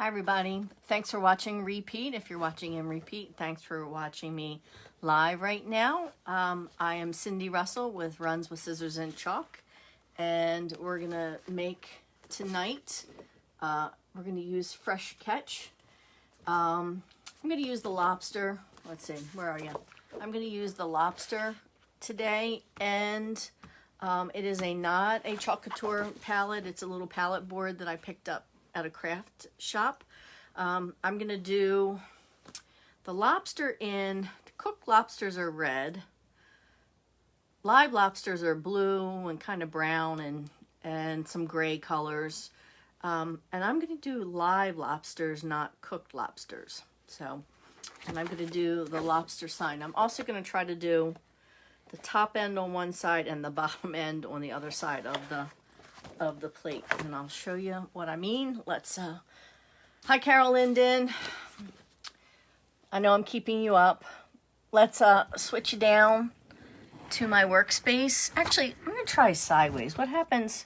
Hi everybody, thanks for watching repeat. If you're watching in repeat, thanks for watching me live right now. I am Cindy Russell with Runs with Scissors and Chalk, and we're gonna make tonight, we're gonna use fresh catch. I'm gonna use the lobster. Let's see, where are you? I'm gonna use the lobster today, and it is not a Chalk Couture palette. It's a little palette board that I picked up at a craft shop. I'm gonna do the lobster in, cooked lobsters are red, live lobsters are blue and kind of brown and some gray colors. And I'm gonna do live lobsters, not cooked lobsters. So, and I'm gonna do the lobster sign. I'm also gonna try to do the top end on one side and the bottom end on the other side of the plate, and I'll show you what I mean. Let's hi Carol Linden, I know I'm keeping you up. Let's switch down to my workspace. Actually, I'm gonna try sideways. What happens?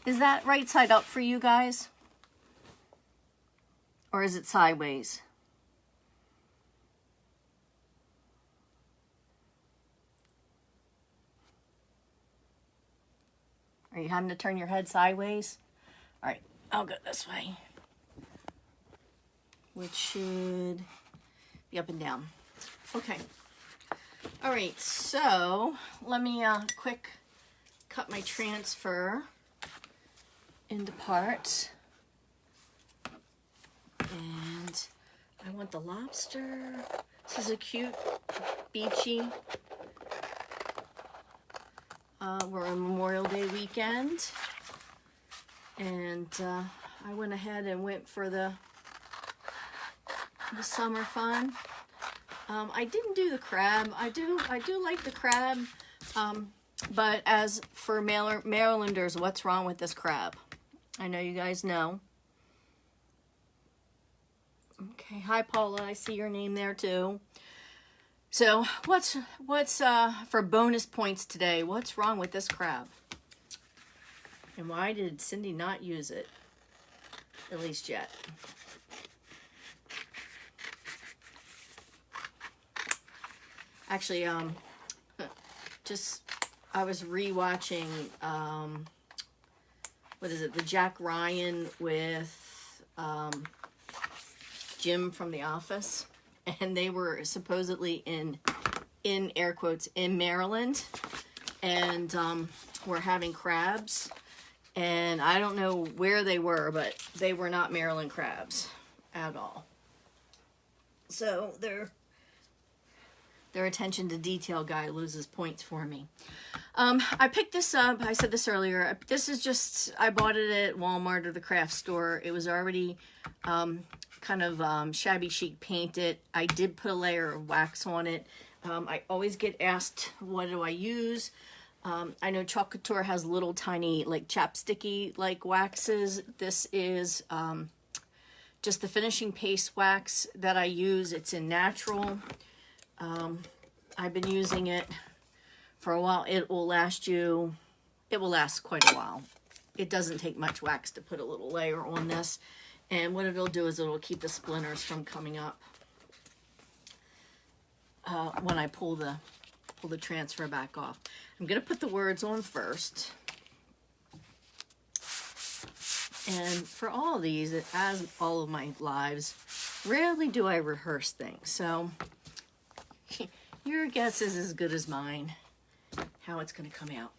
Is that right side up for you guys, or is it sideways? Are you having to turn your head sideways? All right, I'll go this way, which should be up and down. Okay. All right, so let me quick cut my transfer into parts. And I want the lobster. This is a cute, beachy. We're on Memorial Day weekend, and I went ahead and went for the summer fun. I didn't do the crab. I do like the crab, but as for Marylanders, what's wrong with this crab? I know you guys know. Okay, hi Paula, I see your name there too. So what's for bonus points today? What's wrong with this crab? And why did Cindy not use it? At least yet. Actually, I was rewatching, what is it? The Jack Ryan with Jim from The Office. And they were supposedly in air quotes, in Maryland, and were having crabs. And I don't know where they were, but they were not Maryland crabs at all. So their attention to detail guy loses points for me. I picked this up. I said this earlier. This is just, I bought it at Walmart or the craft store. It was already kind of shabby chic painted. I did put a layer of wax on it. I always get asked, what do I use? I know Chalk Couture has little tiny like chapsticky like waxes. This is just the finishing paste wax that I use. It's in natural. I've been using it for a while. It will last quite a while. It doesn't take much wax to put a little layer on this. And what it'll do is it'll keep the splinters from coming up when I pull the transfer back off. I'm gonna put the words on first. And for all of these, as all of my lives, rarely do I rehearse things. So your guess is as good as mine how it's gonna come out.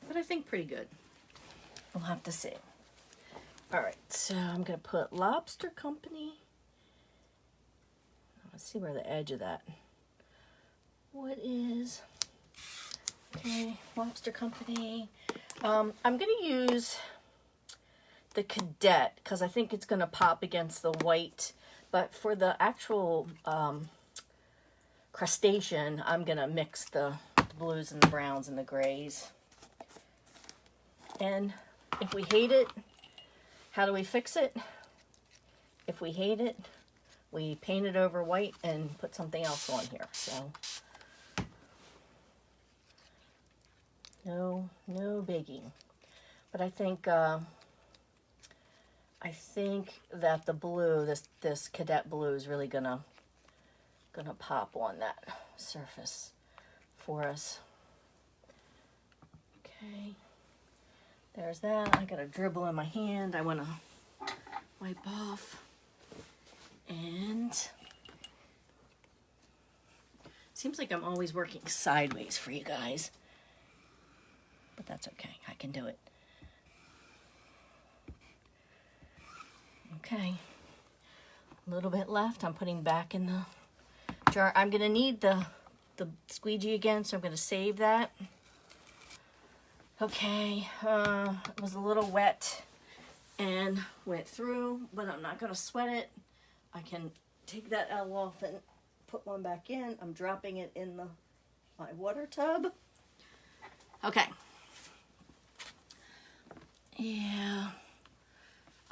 But I think pretty good. We'll have to see. All right, so I'm gonna put Lobster Company. Let's see where the edge of that. What is, okay, Lobster Company. I'm gonna use the Cadet because I think it's gonna pop against the white, but for the actual crustacean, I'm gonna mix the blues and the browns and the grays. And if we hate it, how do we fix it? If we hate it, we paint it over white and put something else on here. So no biggie. But I think I think that the blue, this cadet blue, is really gonna pop on that surface for us. Okay, there's that. I got a dribble in my hand. I want to wipe off. And seems like I'm always working sideways for you guys, but that's okay. I can do it. Okay, a little bit left. I'm putting back in the jar. I'm gonna need the squeegee again, so I'm gonna save that. Okay, it was a little wet and went through, but I'm not gonna sweat it. I can take that L off and put one back in. I'm dropping it in my water tub. Okay. Yeah.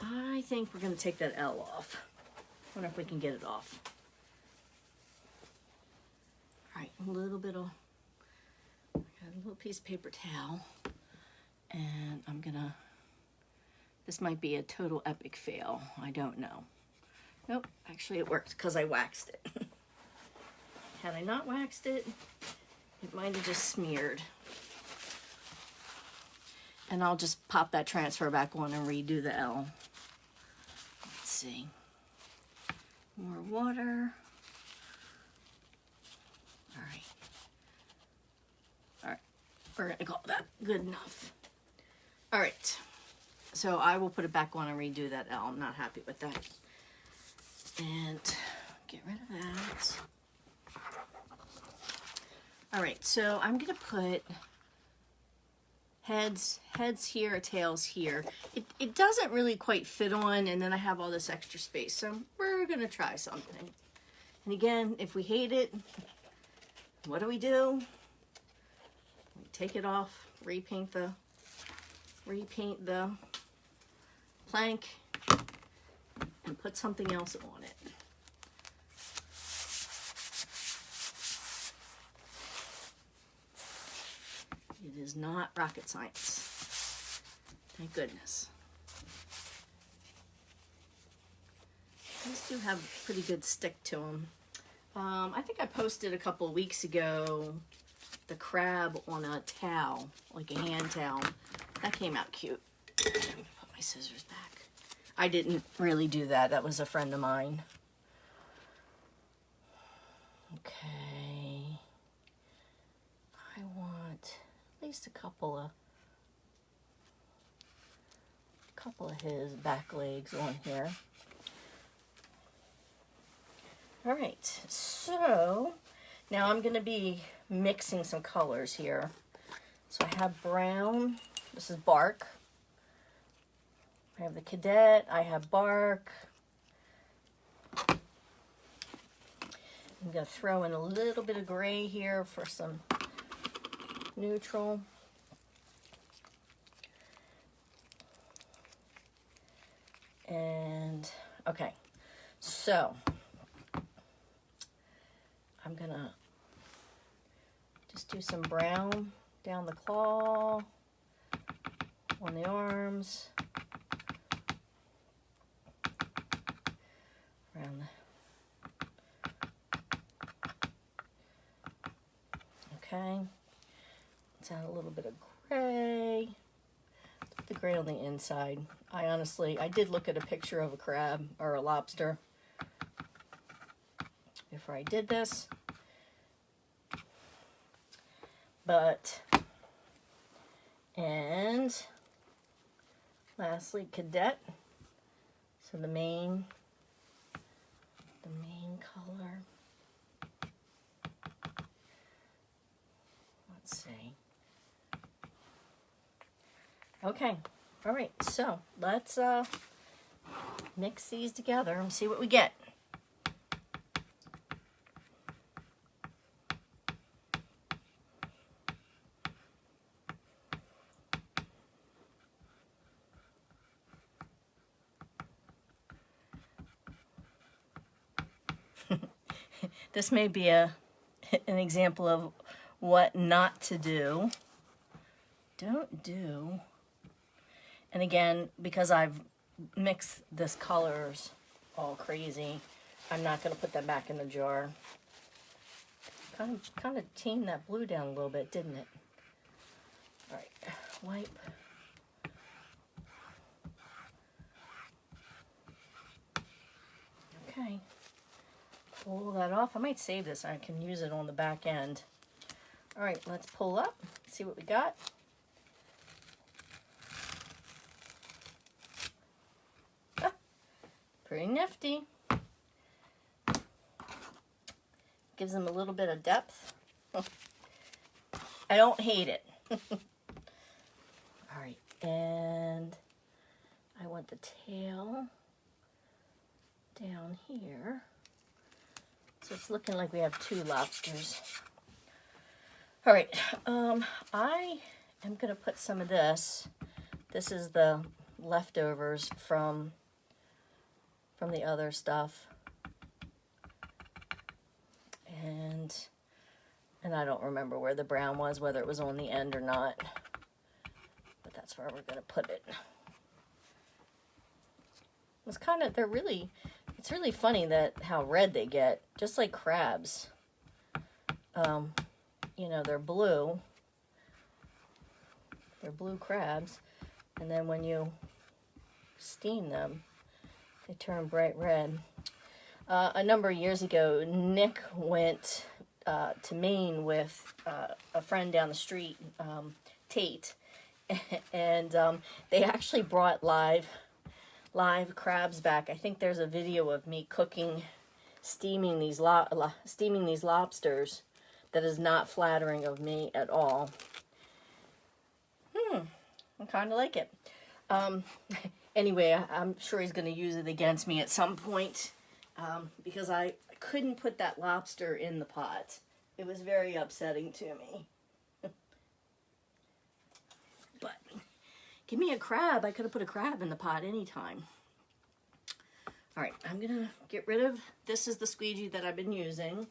I think we're going to take that L off. Wonder if we can get it off. All right, a little bit of, I got a little piece of paper towel, and I'm gonna, this might be a total epic fail. I don't know. Nope, actually it worked because I waxed it. Had I not waxed it, it might have just smeared. And I'll just pop that transfer back on and redo the L. Let's see. More water. All right. All right. We're going to call that good enough. All right. So I will put it back on and redo that L. I'm not happy with that. And get rid of that. All right. So I'm going to put heads here, tails here. It doesn't really quite fit on, and then I have all this extra space, so we're gonna try something. And again, if we hate it, what do? We take it off, repaint the plank, and put something else on it. It is not rocket science. Thank goodness. These do have pretty good stick to them. I think I posted a couple of weeks ago the crab on a towel, like a hand towel. That came out cute. I'm gonna put my scissors back. I didn't really do that. That was a friend of mine. Okay. I want at least a couple of his back legs on here. All right, so now I'm going to be mixing some colors here. So I have brown. This is bark. I have the cadet. I have bark. I'm going to throw in a little bit of gray here for some neutral. And okay, so I'm gonna just do some brown down the claw, on the arms, around okay. Let's add a little bit of gray. Put the gray on the inside. I did look at a picture of a crab or a lobster before I did this. And lastly, cadet. So the main color. Let's see. Okay. All right, so let's mix these together and see what we get. This may be an example of what not to do. Don't do. And again, because I've mix this colors all crazy. I'm not going to put that back in the jar. Kind of tamed that blue down a little bit, didn't it? All right, wipe. Okay, pull that off. I might save this. I can use it on the back end. All right, let's pull up, see what we got. Ah, pretty nifty. Gives them a little bit of depth. I don't hate it. All right, and I want the tail down here. So it's looking like we have 2 lobsters. All right, I am gonna put some of this. This is the leftovers from the other stuff. And I don't remember where the brown was, whether it was on the end or not. But that's where we're gonna put it. It's kind of, it's really funny that how red they get, just like crabs. You know, they're blue crabs, and then when you steam them, they turn bright red. A number of years ago, Nick went to Maine with a friend down the street, Tate, and they actually brought live crabs back. I think there's a video of me steaming these lobsters that is not flattering of me at all. I kind of like it. Anyway, I'm sure he's going to use it against me at some point. Because I couldn't put that lobster in the pot. It was very upsetting to me. But give me a crab. I could have put a crab in the pot anytime. All right, I'm going to get rid of, this is the squeegee that I've been using.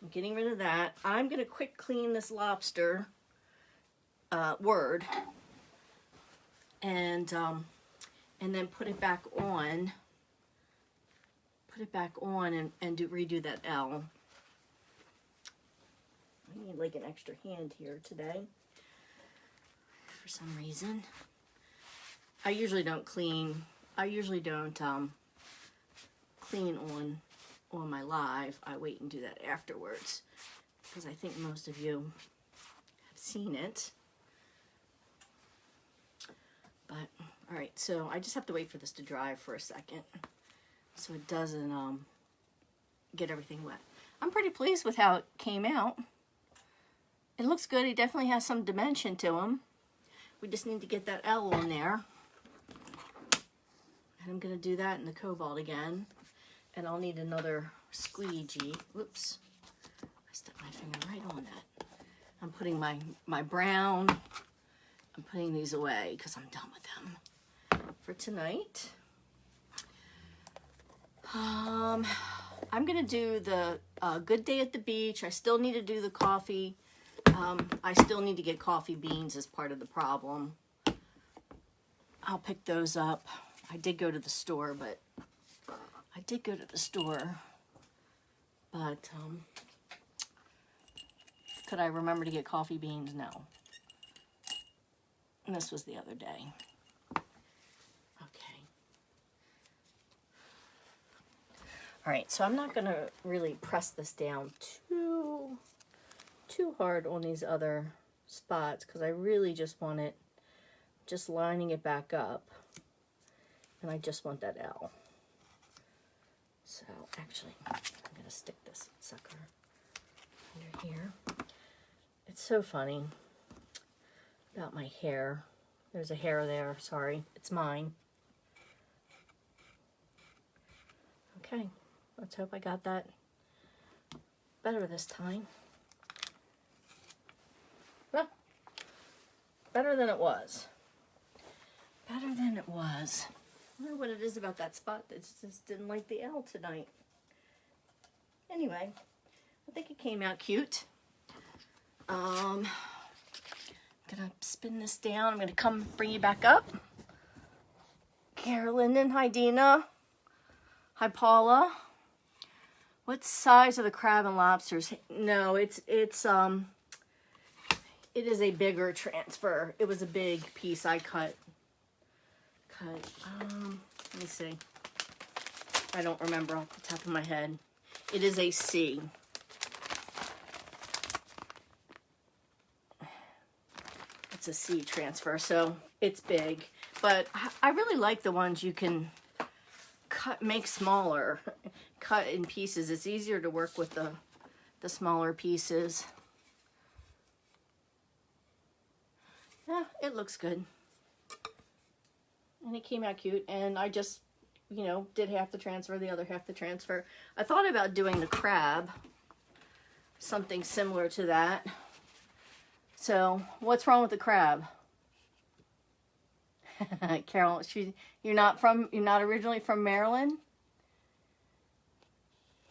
I'm getting rid of that. I'm going to quick clean this lobster word and then put it back on. Put it back on and redo that L. I need like an extra hand here today for some reason. I usually don't clean. Clean on my live. I wait and do that afterwards because I think most of you have seen it. But all right, so I just have to wait for this to dry for a second, so it doesn't get everything wet. I'm pretty pleased with how it came out. It looks good. He definitely has some dimension to him. We just need to get that L on there. And I'm going to do that in the cobalt again. And I'll need another squeegee. Whoops. I stuck my finger right on that. I'm putting my brown. I'm putting these away because I'm done with them for tonight. I'm gonna do the good day at the beach. I still need to do the coffee. I still need to get coffee beans as part of the problem. I'll pick those up. I did go to the store, but could I remember to get coffee beans? No. And this was the other day. All right, so I'm not going to really press this down too hard on these other spots because I really just want it, just lining it back up. And I just want that L. So actually, I'm going to stick this sucker under here. It's so funny about my hair. There's a hair there, sorry, it's mine. Okay. Let's hope I got that better this time. Well, better than it was. Better than it was. I don't know what it is about that spot that just didn't like the L tonight. Anyway, I think it came out cute. I'm gonna spin this down. I'm gonna come bring you back up. here, Lyndon. Hi, Dina. Hi, Paula. What size are the crab and lobsters? No, it is a bigger transfer. It was a big piece I cut. Let me see. I don't remember off the top of my head. It is a C. It's a C transfer, so it's big. But I really like the ones you can make smaller, cut in pieces. It's easier to work with the smaller pieces. Yeah, it looks good. And it came out cute, and I just, you know, did half the transfer, the other half the transfer. I thought about doing the crab, something similar to that. So, what's wrong with the crab? Carol, you're not originally from Maryland?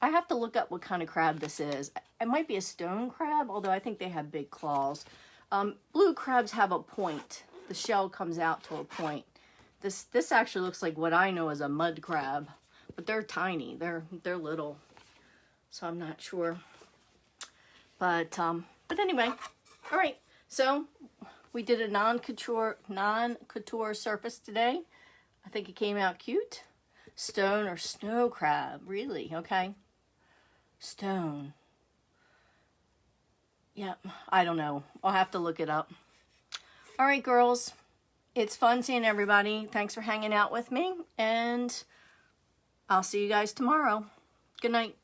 I have to look up what kind of crab this is. It might be a stone crab, although I think they have big claws. Blue crabs have a point. The shell comes out to a point. This actually looks like what I know as a mud crab, but they're tiny. They're little, so I'm not sure. But anyway, all right. So we did a non-couture surface today. I think it came out cute. Stone or snow crab, really? Okay. Stone. Yep, I don't know. I'll have to look it up. All right, girls. It's fun seeing everybody. Thanks for hanging out with me, and I'll see you guys tomorrow. Good night.